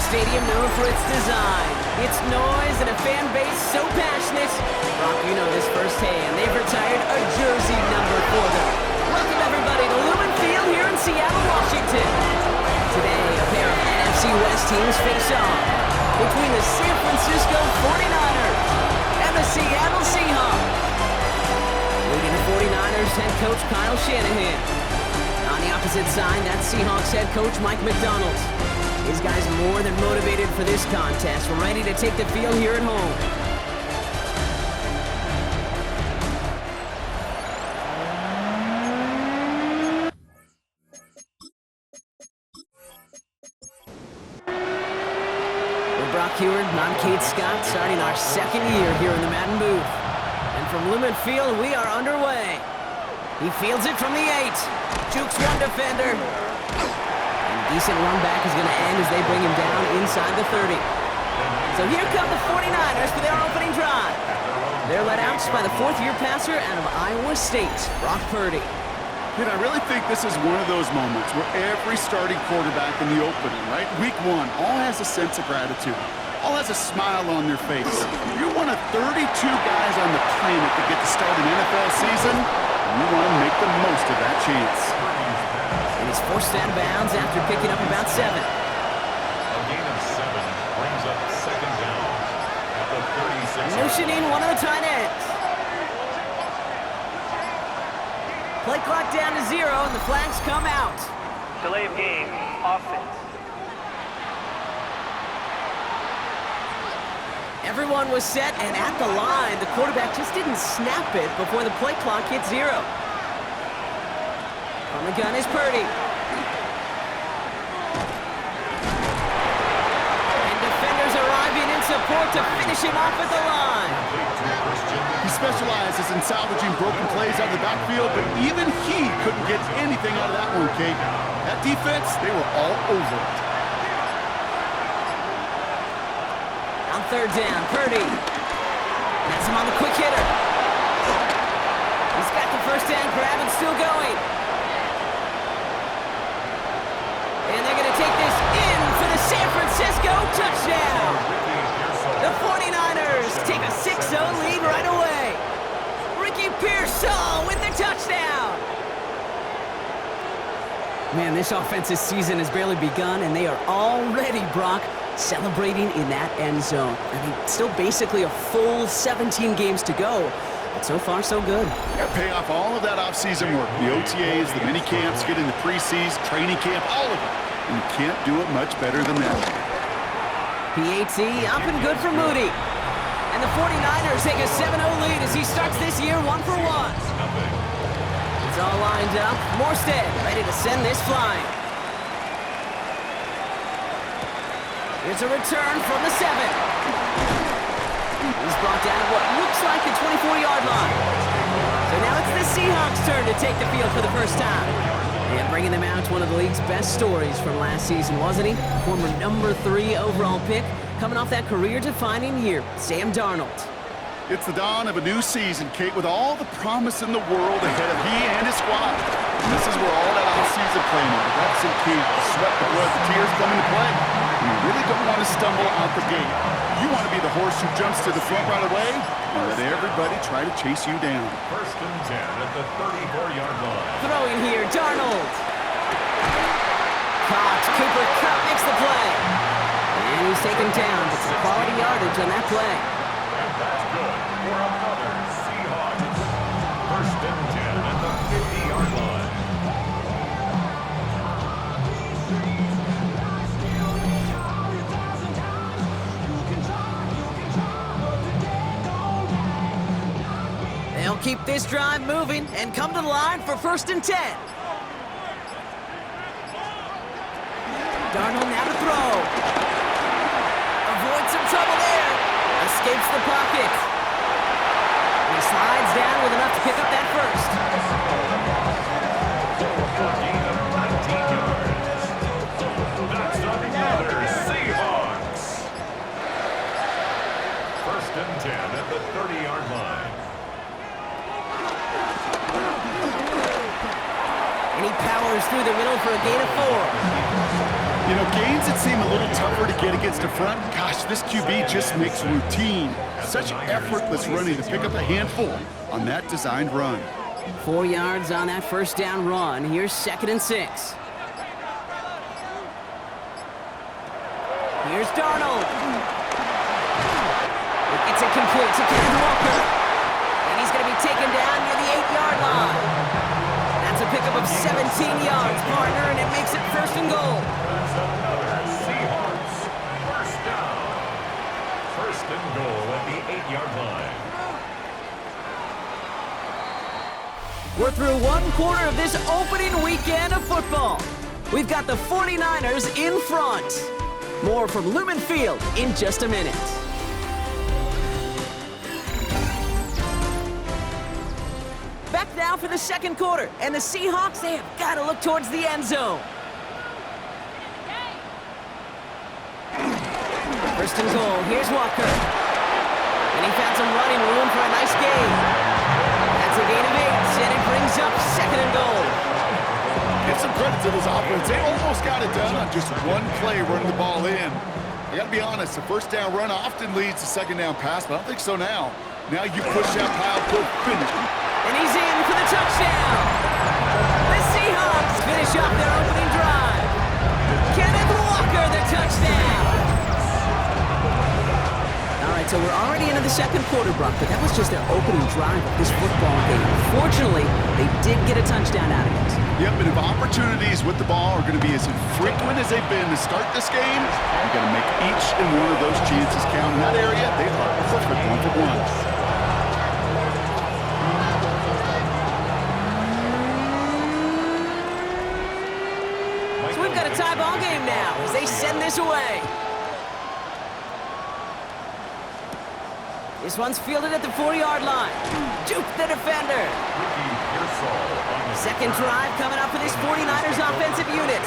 stadium known for its design, its noise, and a fan base so passionate. Brock, you know this firsthand. They've retired a jersey number for them. Welcome everybody to Lumen Field here in Seattle, Washington. Today, a pair of NFC West teams face off between the San Francisco 49ers and the Seattle Seahawks. Leading the 49ers head coach Kyle Shanahan. On the opposite side, that's Seahawks head coach Mike McDonald. These guys more than motivated for this contest. We're ready to take the field here at home. We're Brock Heward, and I'm Kate Scott, starting our second year here in the Madden booth. And from Lumen Field, we are underway. He fields it from the 8. Jukes one defender. And decent run back is going to end as they bring him down inside the 30. So here come the 49ers for their opening drive. They're led out by the fourth-year passer out of Iowa State, Brock Purdy. And I really think this is one of those moments where every starting quarterback in the opening, right? Week one, all has a sense of gratitude. All has a smile on their face. You're one of 32 guys on the planet that get to start an NFL season, and you want to make the most of that chance. And he's forced out of bounds after picking up about 7. A gain of 7 brings up second down at the 36. Motioning one of the tight ends. Play clock down to 0, and the flags come out. Delay of game, offense. Everyone was set, and at the line, the quarterback just didn't snap it before the play clock hit 0. On the gun is Purdy. And defenders arriving in support to finish him off at the line. He specializes in salvaging broken plays out of the backfield, but even he couldn't get anything out of that one, Kate. That defense, they were all over it. On third down, Purdy. That's him on the quick hitter. He's got the first down grab and still going. And they're going to take this in for the San Francisco touchdown. The 49ers take a 6-0 lead right away. Ricky Pearsall with the touchdown. Man, this offensive season has barely begun, and they are already, Brock, celebrating in that end zone. I mean, still basically a full 17 games to go, but so far so good. You got to pay off all of that off-season work. The OTAs, the mini camps, getting the preseason, training camp, all of it. And you can't do it much better than that. PAT up and good for Moody. And the 49ers take a 7-0 lead as he starts this year 1 for 1. It's all lined up. Morstead ready to send this flying. Here's a return from the 7. He's brought down at what looks like the 24-yard line. So now it's the Seahawks' turn to take the field for the first time. And bringing them out, one of the league's best stories from last season, wasn't he? Former number 3 overall pick, coming off that career-defining year, Sam Darnold. It's the dawn of a new season, Kate, with all the promise in the world ahead of he and his squad. And this is where all that off-season planning, the reps and key, the sweat, the blood, the tears come into play. And you really don't want to stumble out the gate. You want to be the horse who jumps to the front right away and let everybody try to chase you down. First and 10 at the 34-yard line. Throwing here, Darnold. Caught. Cooper Kupp makes the play. And he's taken down. It's a quality yardage on that play. And that's good for another Seahawks. First and 10 at the 50-yard line. They'll keep this drive moving and come to the line for first and 10. Darnold now to throw. Avoids some trouble there. Escapes the pocket. And he slides down with enough to pick up that first. A gain of 19 yards. That's another Seahawks. First and 10 at the 30-yard line. And he powers through the middle for a gain of 4. You know, games that seem a little tougher to get against the front, gosh, this QB just makes routine such effortless running to pick up a handful on that designed run. 4 yards on that first down run. Here's 2nd and 6. Here's Darnold. It's incomplete to Kenneth Walker. And he's going to be taken down near the 8-yard line. That's a pickup of 17 yards, partner, and it makes it 1st and goal. That's another Seahawks first down. 1st and goal at the 8-yard line. We're through one quarter of this opening weekend of football. We've got the 49ers in front. More from Lumen Field in just a minute. Back now for the 2nd quarter, and the Seahawks, they have got to look towards the end zone. 1st and goal, here's Walker. And he found some running room for a nice gain. That's a gain of 8, and it brings up 2nd and goal. Give some credit to this offense. They almost got it done on just one play running the ball in. I got to be honest, the 1st down run often leads to 2nd down pass, but I don't think so now. Now you push that pile, go finish. And he's in for the touchdown. The Seahawks finish off their opening drive. Kenneth Walker, the touchdown. All right, so we're already into the 2nd quarter, Brock, but that was just their opening drive of this football game. Fortunately, they did get a touchdown out of it. Yep, and if opportunities with the ball are going to be as infrequent as they've been to start this game, you've got to make each and one of those chances count. In that area, they are perfect 1-for-1. So we've got a tie ball game now as they send this away. This one's fielded at the 4-yard line. Juke the defender. 2nd drive coming up for this 49ers offensive unit.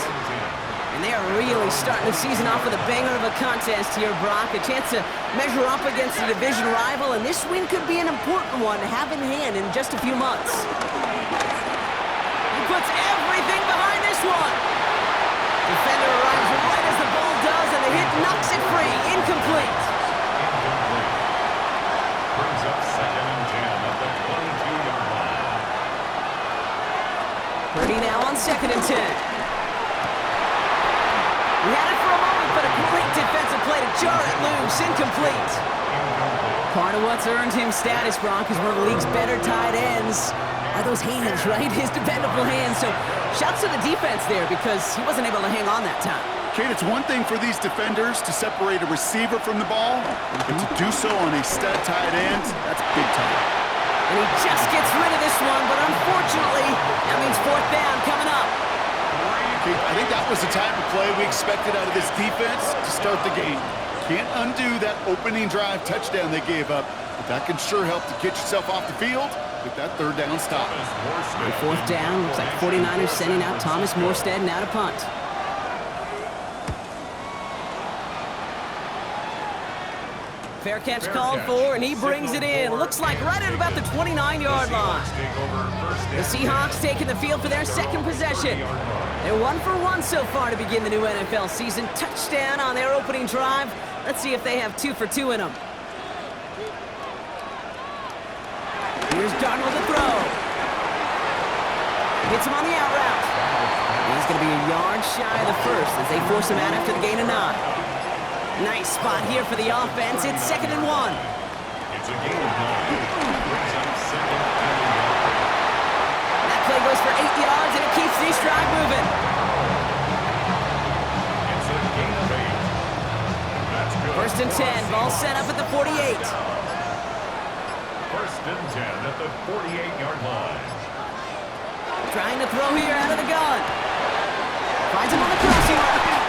And they are really starting the season off with a banger of a contest here, Brock. A chance to measure up against a division rival, and this win could be an important one to have in hand in just a few months. He puts everything behind this one. Defender arrives right as the ball does, and the hit knocks it free. Incomplete. Brings up 2nd and 10 at the 22-yard line. Purdy now on 2nd and 10. We had it for a moment, but a great defensive play to jar it loose. Incomplete. Part of what's earned him status, Brock, is one of the league's better tight ends. Are those hands, right? His dependable hands. So shouts to the defense there because he wasn't able to hang on that time. Kate, it's one thing for these defenders to separate a receiver from the ball, but to do so on a stud tight end, that's big time. And he just gets rid of this one, but unfortunately, that means 4th down coming up. Kate, I think that was the type of play we expected out of this defense to start the game. Can't undo that opening drive touchdown they gave up, but that can sure help to get yourself off the field with that 3rd down stop. 4th down, looks like 49ers sending out Thomas Morstead now to punt. Fair catch called for, and he brings it in. Looks like right at about the 29-yard line. The Seahawks taking the field for their 2nd possession. They're 1-for-1 so far to begin the new NFL season. Touchdown on their opening drive. Let's see if they have 2 for 2 in them. Here's Darnold to throw. Hits him on the out route. He's going to be a yard shy of the first as they force him out after the gain of 9. Nice spot here for the offense. It's 2nd and 1. It's a gain of 9. Brings up 2nd and 1. That play goes for 8 yards, and it keeps this drive moving. It's a gain of 8. That's good. 1st and 10. Ball set up at the 48. 1st and 10 at the 48-yard line. Trying to throw here out of the gun. Finds him on the crossing route.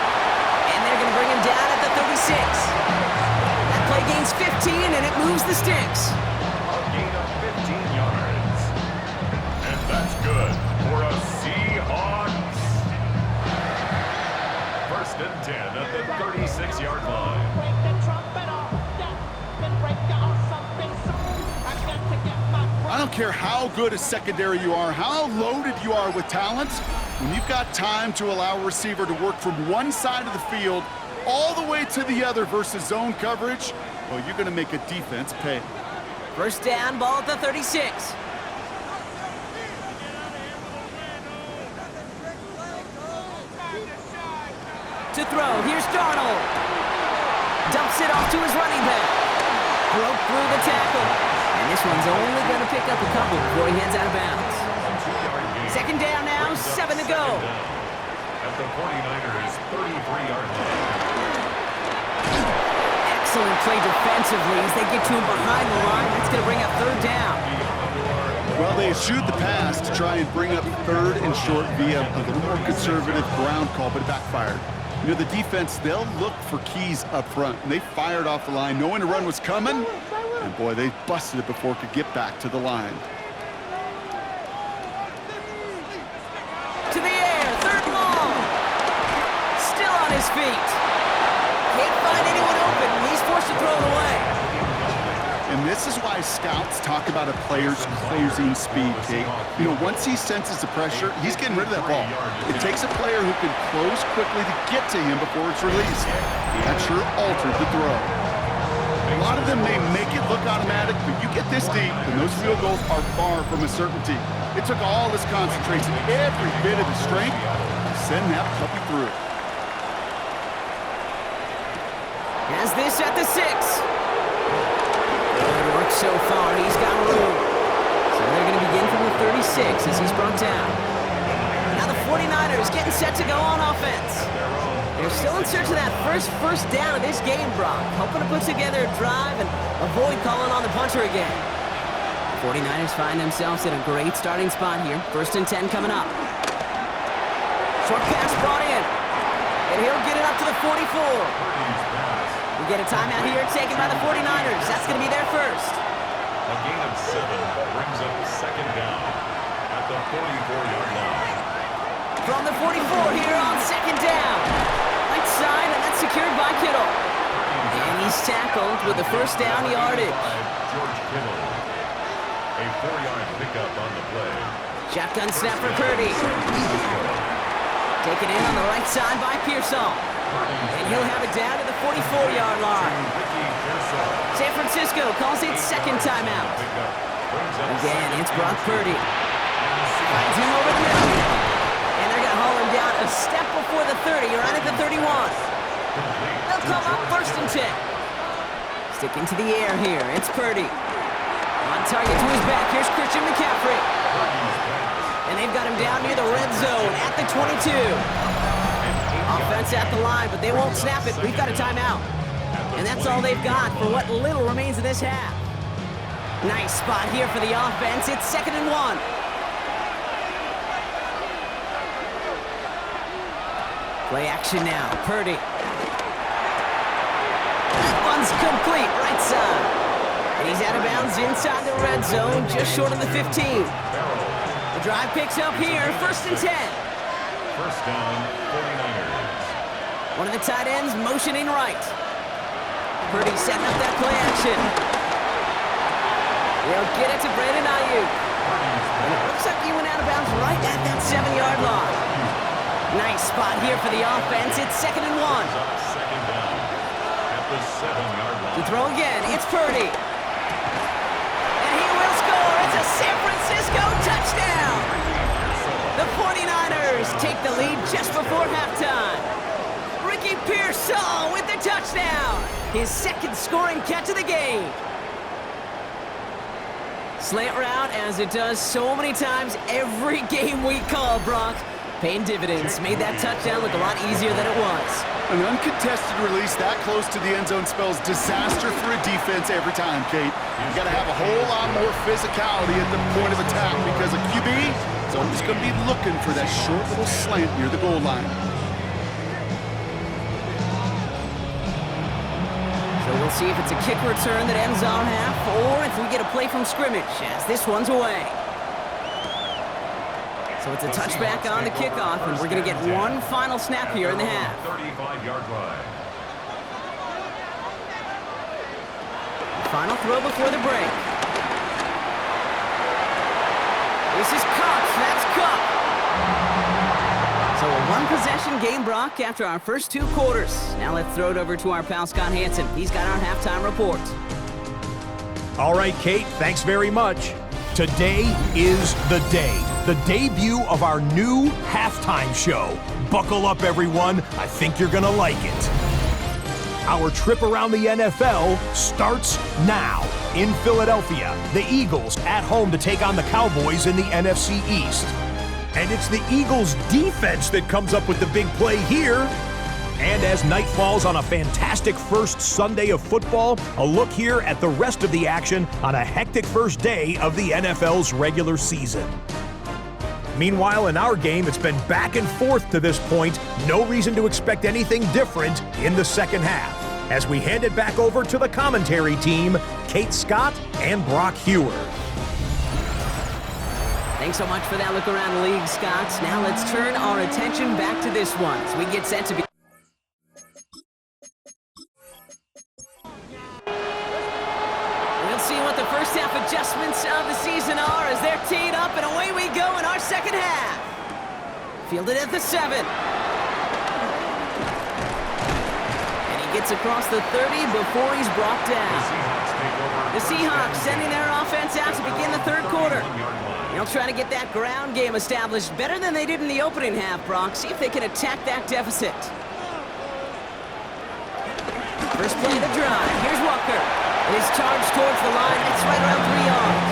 And they're going to bring him down at the 36. That play gains 15, and it moves the sticks. A gain of 15 yards. And that's good for a Seahawks. 1st and 10 at the 36-yard line. I don't care how good a secondary you are, how loaded you are with talent. When you've got time to allow a receiver to work from one side of the field all the way to the other versus zone coverage, well, you're going to make a defense pay. First down, ball at the 36. To throw, here's Darnold. Dumps it off to his running back. Broke through the tackle. And this one's only going to pick up a couple before he heads out of bounds. Second down now, 7 to go. At the 49ers' 33-yard line. Excellent play defensively as they get to him behind the line. That's going to bring up third down. Well, they eschewed the pass to try and bring up third and short via a little more conservative ground call, but it backfired. You know, the defense, they'll look for keys up front. And they fired off the line knowing the run was coming. And boy, they busted it before it could get back to the line. To the air, third and long. Still on his feet. Can't find anyone open, and he's forced to throw it away. And this is why scouts talk about a player's closing speed, Kate. You know, once he senses the pressure, he's getting rid of that ball. It takes a player who can close quickly to get to him before it's released. That sure altered the throw. A lot of them may make it look automatic, but you get this deep, and those field goals are far from a certainty. It took all his concentration, every bit of his strength, to send that puppy through. Has this at the 6. Good work so far. He's got room. So they're going to begin from the 36 as he's brought down. Now the 49ers getting set to go on offense. They're still in search of that first down of this game, Brock. Hoping to put together a drive and avoid calling on the punter again. 49ers find themselves in a great starting spot here. First and 10 coming up. Short pass brought in. And he'll get it up to the 44. We get a timeout here taken by the 49ers. That's going to be their first. A gain of 7 brings up second down at the 44-yard line. From the 44 here on second down. Right side, and that's secured by Kittle. And he's tackled with the first down yardage. George Kittle. A 4-yard pickup on the play. Shotgun snap for Purdy. Taken in on the right side by Pearsall. And he'll have it down to the 44-yard line. San Francisco calls it second timeout. Again, it's Brock Purdy. Finds him over the middle. And they're going to haul him down a step before the 30, right at the 31. They'll come up first and 10. Sticking to the air here, it's Purdy. On target to his back, here's Christian McCaffrey. And they've got him down near the red zone at the 22. Offense at the line, but they won't snap it. We've got a timeout. And that's all they've got for what little remains of this half. Nice spot here for the offense. It's second and 1. Play action now. Purdy. That one's complete, right side. And he's out of bounds inside the red zone, just short of the 15. The drive picks up here, first and 10. First down, 49ers. One of the tight ends motioning right. Purdy setting up that play action. They'll get it to Brandon Ayuk. And it looks like he went out of bounds right at that 7-yard line. Nice spot here for the offense. It's second and 1. Second down at the 7-yard line. To throw again, it's Purdy. And he will score. It's a San Francisco touchdown. The 49ers take the lead just before halftime. Ricky Pearsall with the touchdown. His second scoring catch of the game. Slant route, as it does so many times every game we call, Brock. Paying dividends. Made that touchdown look a lot easier than it was. An uncontested release that close to the end zone spells disaster for a defense every time, Kate. You got to have a whole lot more physicality at the point of attack because a QB is always going to be looking for that short little slant near the goal line. So we'll see if it's a kick return that ends our half or if we get a play from scrimmage as this one's away. So it's a touchback on the kickoff, and we're going to get one final snap here in the half. 35-yard line. Final throw before the break. This is Cox. That's Cup. possession game, Brock, after our first 2 quarters. Now let's throw it over to our pal Scott Hansen. He's got our halftime report. All right, Kate, thanks very much. Today is the day. The debut of our new halftime show. Buckle up, everyone. I think you're gonna like it. Our trip around the NFL starts now. In Philadelphia, the Eagles at home to take on the Cowboys in the NFC East. And it's the Eagles' defense that comes up with the big play here. And as night falls on a fantastic first Sunday of football, a look here at the rest of the action on a hectic first day of the NFL's regular season. Meanwhile, in our game, it's been back and forth to this point. No reason to expect anything different in the second half. As we hand it back over to the commentary team, Kate Scott and Brock Hewer. Thanks so much for that look around the league, Scott. Now let's turn our attention back to this one as we get set to be... We'll see what the first half adjustments of the season are as they're teed up, and away we go in our second half. Fielded at the 7. And he gets across the 30 before he's brought down. The Seahawks sending their offense out to begin the third quarter. They'll try to get that ground game established better than they did in the opening half, Brock. See if they can attack that deficit. First play of the drive. Here's Walker. And his charge towards the line. It's right around 3 yards.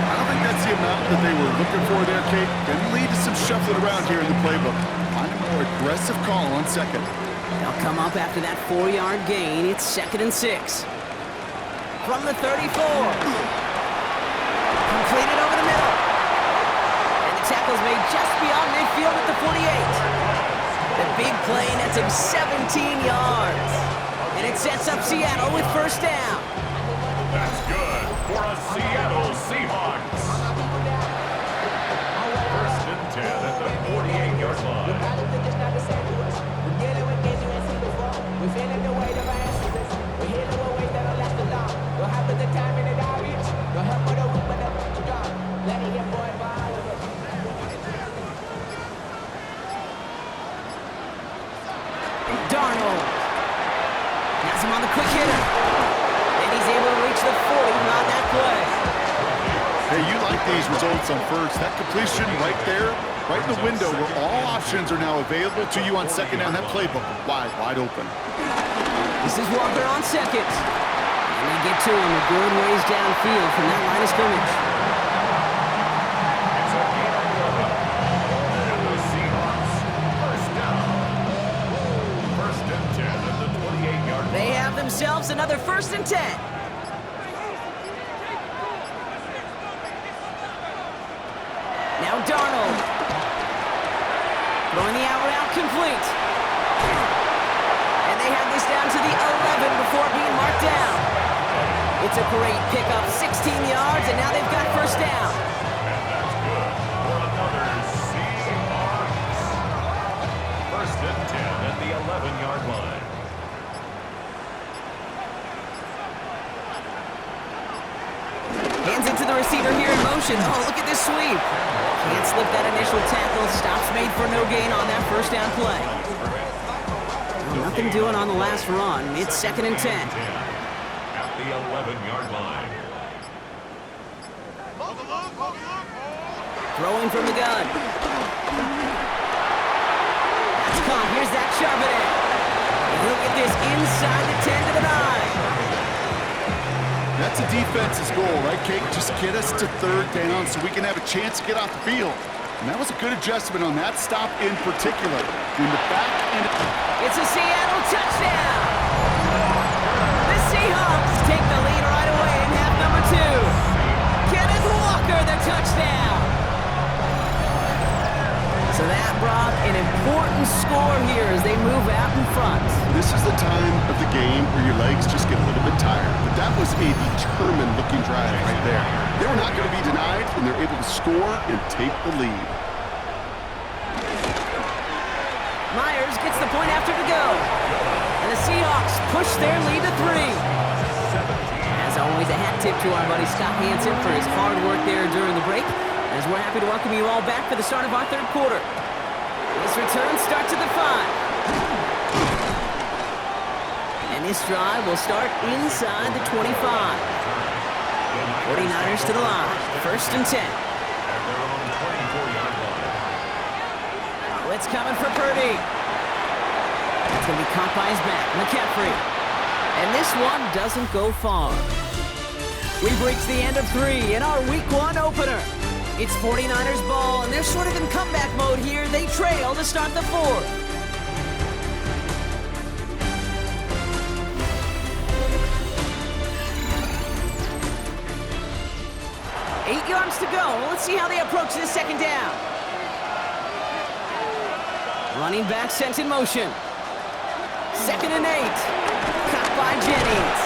I don't think that's the amount that they were looking for there, Kate. Can lead to some shuffling around here in the playbook. Find a more aggressive call on second. They'll come up after that 4-yard gain. It's 2nd and 6. From the 34. Completed over the middle. And the tackle's made just beyond midfield at the 48. The big play nets him 17 yards. And it sets up Seattle with first down. That's good for a Seattle Seahawks. First and 10 at the 48-yard line. Darnold has him on the quick hitter. And he's able to reach the 40 on that play. Hey, you like these results on first. That completion right there, right in the window where all options are now available to you on second down. That playbook wide open. This is Walker on second. And they get to him a good ways downfield from that line of scrimmage. It's a gain of 11. And the Seahawks first down. First and 10 at the 28-yard line. They have themselves another 1st and 10. Now Darnold. Throwing the out route complete. And they have this down to the 11 before being marked down. It's a great pickup, 16 yards, and now they've got first down. And that's good for another Seahawks. First and 10 at the 11-yard line. Hands it to the receiver here in motion. Oh, look at this sweep. Can't slip that initial tackle. Stops made for no gain on that first down play. Nothing doing on the last run. It's 2nd and 10. At the 11-yard line. Throwing from the gun. That's caught. Here's that Charbonnet. And look at this inside the 10 to the 9. That's a defense's goal, right, Kate? Just get us to third down so we can have a chance to get off the field. And that was a good adjustment on that stop in particular. In the back end. It's a Seattle touchdown. The Seahawks take the lead right away in half number 2. Kenneth Walker, the touchdown. So that brought an important score here as they move out in front. This is the time of the game where your legs just get a little bit tired. But that was a determined-looking drive right there. They were not going to be denied, and they're able to score and take the lead. Myers gets the point after the go. And the Seahawks push their lead to 3. As always, a hat tip to our buddy Scott Hansen for his hard work there during the break. As we're happy to welcome you all back for the start of our third quarter. This return starts at the 5. And this drive will start inside the 25. 49ers to the line. 1st and 10. At their own 24-yard line. Blitz coming for Purdy. That's going to be caught by his back, McCaffrey. And this one doesn't go far. We've reached the end of 3 in our Week 1 opener. It's 49ers ball, and they're sort of in comeback mode here. They trail to start the 4th. 8 yards to go. Let's see how they approach this 2nd down. Running back sent in motion. 2nd and 8. Caught by Jennings.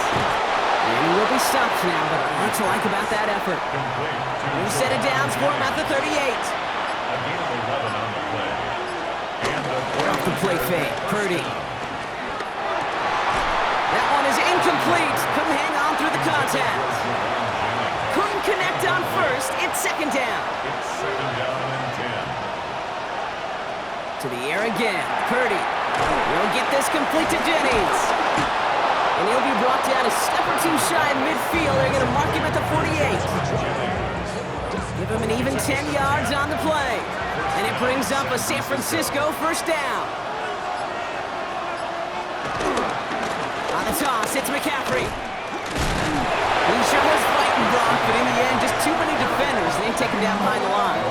And he will be stopped now, but what to like about that effort? New set of downs for him at the 38. A gain of 11 on the play. And Off the play fake. Purdy. That one is incomplete. Couldn't hang on through the contact. Couldn't connect on 1st. It's 2nd down. It's 2nd down and 10. To the air again. Purdy will get this complete to Jennings. And he'll be brought down a step or 2 shy of midfield. They're going to mark him at the 48. Give him an even 10 yards on the play. And it brings up a San Francisco 1st down. On the toss, it's McCaffrey. He sure was fighting, Brock, but in the end, just too many defenders. They take him down behind the line.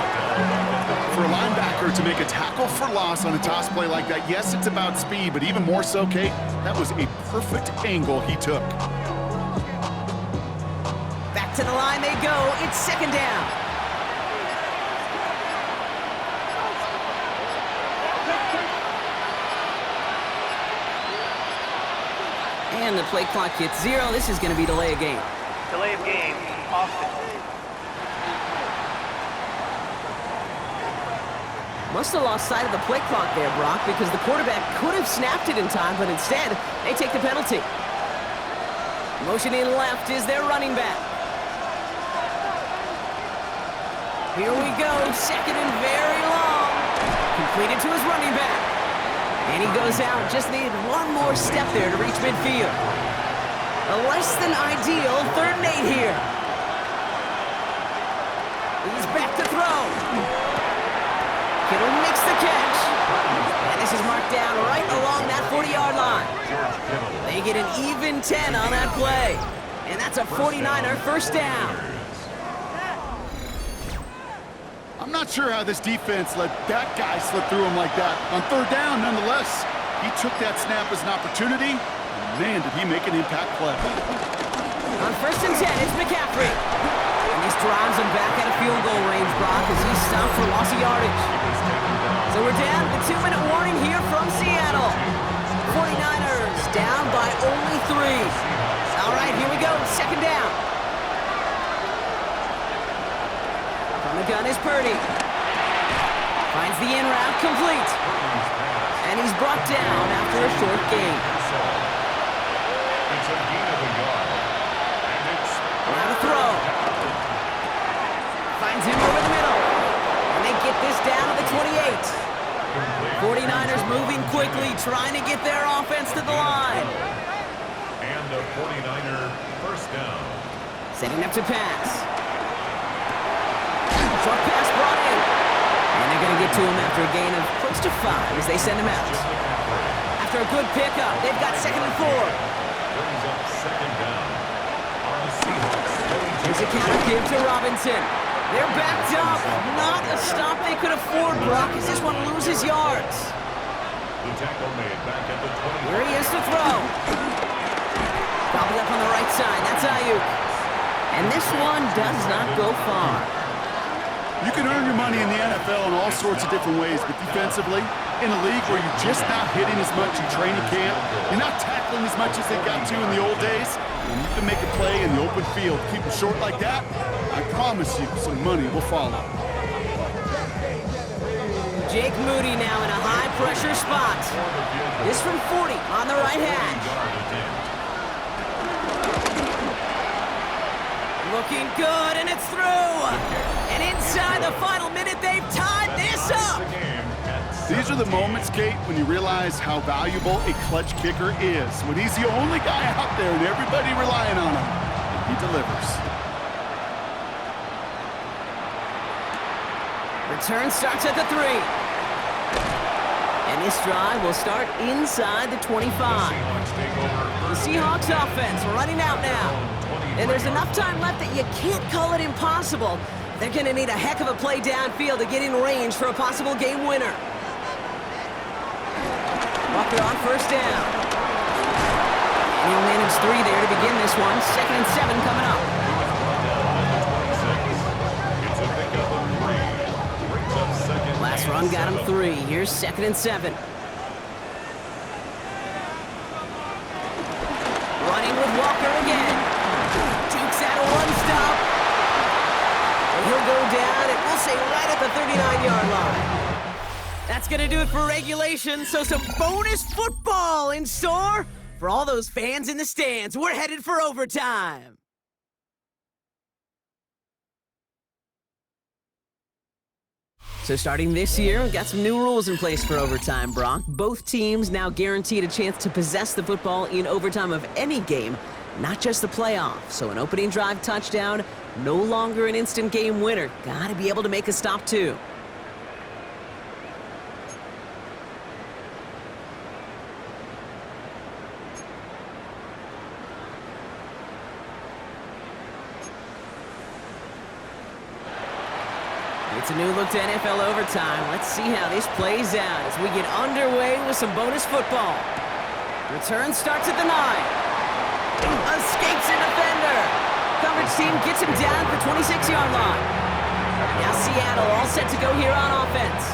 For a linebacker to make a tackle for loss on a toss play like that, yes, it's about speed, but even more so, Kate, that was a perfect angle he took. Back to the line they go. It's 2nd down. And the play clock hits 0. This is going to be delay of game. Delay of game, offense. Must have lost sight of the play clock there, Brock, because the quarterback could have snapped it in time, but instead, they take the penalty. Motioning left is their running back. Here we go, 2nd and very long. Completed to his running back. And he goes out, just needed one more step there to reach midfield. A less than ideal 3rd and 8 here. He's back to throw. Kittle makes the catch. And this is marked down right along that 40-yard line. They get an even 10 on that play. And that's a 49er 1st down. I'm not sure how this defense let that guy slip through him like that. On 3rd down, nonetheless, he took that snap as an opportunity. And man, did he make an impact play. On 1st and 10, it's McCaffrey. And this drives him back at a field goal range, Brock, as he's stopped for loss of yardage. So we're down to the 2-minute warning here from Seattle. 49ers down by only 3. All right, here we go, 2nd down. From the gun is Purdy. Finds the in route complete. And he's brought down after a short gain. It's a gain of a yard. And it's Now to throw. Finds him over the middle. And they get this down to the 28. 49ers moving quickly, trying to get their offense to the line. And a 49er 1st down. Setting up to pass. Short pass brought in. And they're going to get to him after a gain of close to 5 as they send him out. After a good pickup, they've got 2nd and 4. Brings up 2nd down. On the Seahawks. Here's a counter give to Robinson. They're backed up. Not a stop they could afford, Brock, as this one loses yards. The tackle made back at the 20. Here he is to throw. Gobbled up on the right side. That's Ayuk. And this one does not go far. You can earn your money in the NFL in all sorts of different ways, but defensively, in a league where you're just not hitting as much in training camp, you're not tackling as much as they got to in the old days, and you can make a play in the open field. Keep them short like that, I promise you some money will follow. Jake Moody now in a high-pressure spot. This from 40 on the right hash. Looking good, and it's through. And inside the final minute, they've tied this up. The game at These are the moments, Kate, when you realize how valuable a clutch kicker is. When he's the only guy out there and everybody relying on him, and he delivers. Return starts at the 3. And this drive will start inside the 25. The Seahawks offense running out now. And there's enough time left that you can't call it impossible. They're going to need a heck of a play downfield to get in range for a possible game winner. Walker on first down. And he'll manage 3 there to begin this one. 2nd and 7 coming up. Last run got him 3. Here's 2nd and 7. Running with Walker again. Jukes out a 1-stop. And he'll go down, and we'll say right at the 39-yard line. That's going to do it for regulation, so some bonus football in store for all those fans in the stands. We're headed for overtime. So starting this year, we've got some new rules in place for overtime, Brock. Both teams now guaranteed a chance to possess the football in overtime of any game, not just the playoffs. So an opening drive touchdown, no longer an instant game winner. Gotta be able to make a stop too. It's a new look to NFL overtime. Let's see how this plays out as we get underway with some bonus football. Return starts at the 9. Escapes a defender. Coverage team gets him down at the 26-yard line. Now Seattle all set to go here on offense.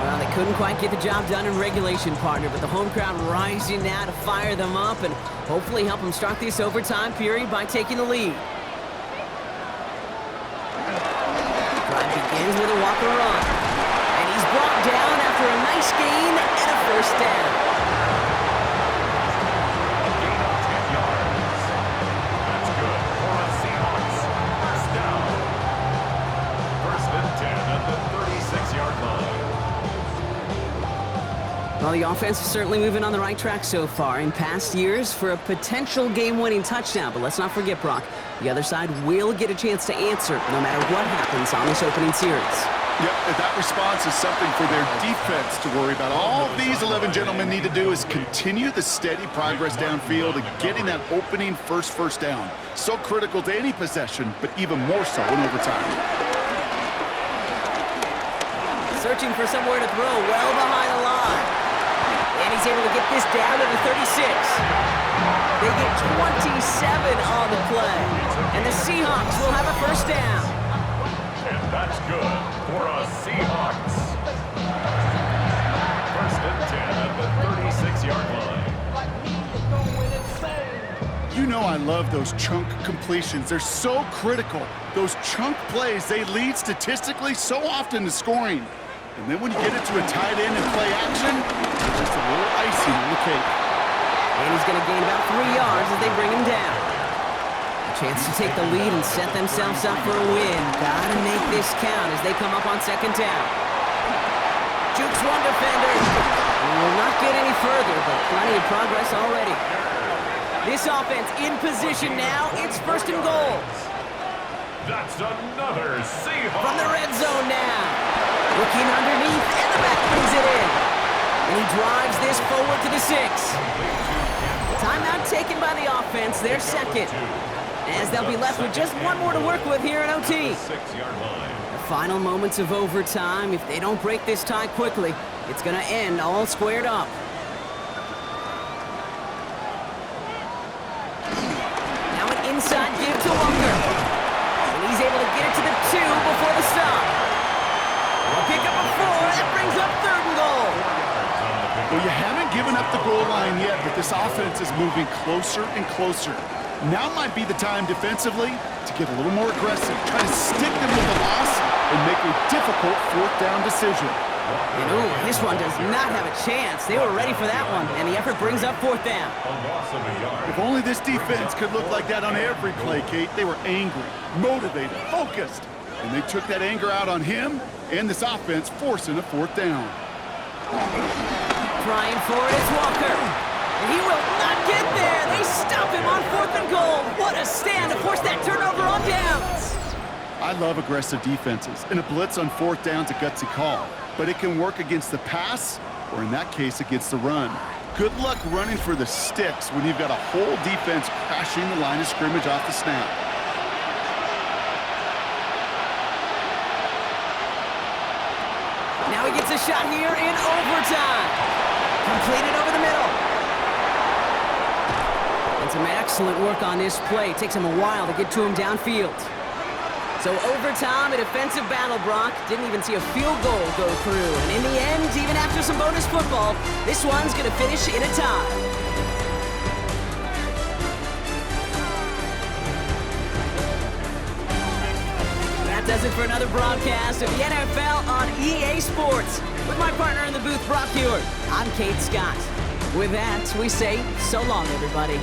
Well, they couldn't quite get the job done in regulation, partner, but the home crowd rising now to fire them up and hopefully help them start this overtime period by taking the lead. Begins with a Walker run. And he's brought down after a nice gain and a first down. A gain of 10 yards. That's good for the Seahawks. First down. 1st and 10 at the 36-yard line. Well, the offense is certainly moving on the right track so far in past years for a potential game-winning touchdown. But let's not forget, Brock, the other side will get a chance to answer no matter what happens on this opening series. Yep, and that response is something for their defense to worry about. All these 11 gentlemen need to do is continue the steady progress downfield and getting that opening first down. So critical to any possession, but even more so in overtime. Searching for somewhere to throw well behind the line. And he's able to get this down to the 36. They get 27 on the play. And the Seahawks will have a first down. And that's good for a Seahawks. 1st and 10 at the 36-yard line. You know I love those chunk completions. They're so critical. Those chunk plays, they lead statistically so often to scoring. And then when you get it to a tight end and play action, it's just a little icing on the cake. And he's going to gain about 3 yards as they bring him down. A chance to take the lead and set themselves up for a win. Gotta make this count as they come up on 2nd down. Jukes one defender. And will not get any further, but plenty of progress already. This offense in position now. It's 1st and goal. That's another Seahawks. From the red zone now. Looking underneath, and the back brings it in. And he drives this forward to the 6. Timeout taken by the offense, their 2nd. As they'll be left with just 1 more to work with here in OT. The final moments of overtime. If they don't break this tie quickly, it's going to end all squared up. Now an inside give to Walker. And he's able to get it to the 2 before the stop. Pick up a 4, that brings up 3rd and goal. Well, you haven't given up the goal line yet, but this offense is moving closer and closer. Now might be the time defensively to get a little more aggressive, try to stick them with the loss and make a difficult 4th down decision. And ooh, this one does not have a chance. They were ready for that one, and the effort brings up 4th down. If only this defense could look like that on every play, Kate. They were angry, motivated, focused, and they took that anger out on him and this offense, forcing a 4th down. Trying for it is Walker. And he will not get there. They stop him on 4th and goal. What a stand to force that turnover on downs. I love aggressive defenses, and a blitz on 4th down's a gutsy call. But it can work against the pass, or in that case, against the run. Good luck running for the sticks when you've got a whole defense crashing the line of scrimmage off the snap. Now he gets a shot here in overtime. Completed over the middle. And some excellent work on this play. It takes him a while to get to him downfield. So overtime, a defensive battle, Brock. Didn't even see a field goal go through. And in the end, even after some bonus football, this one's going to finish in a tie. That does it for another broadcast of the NFL on EA Sports. With my partner in the booth, Brock Hewitt, I'm Kate Scott. With that, we say so long, everybody.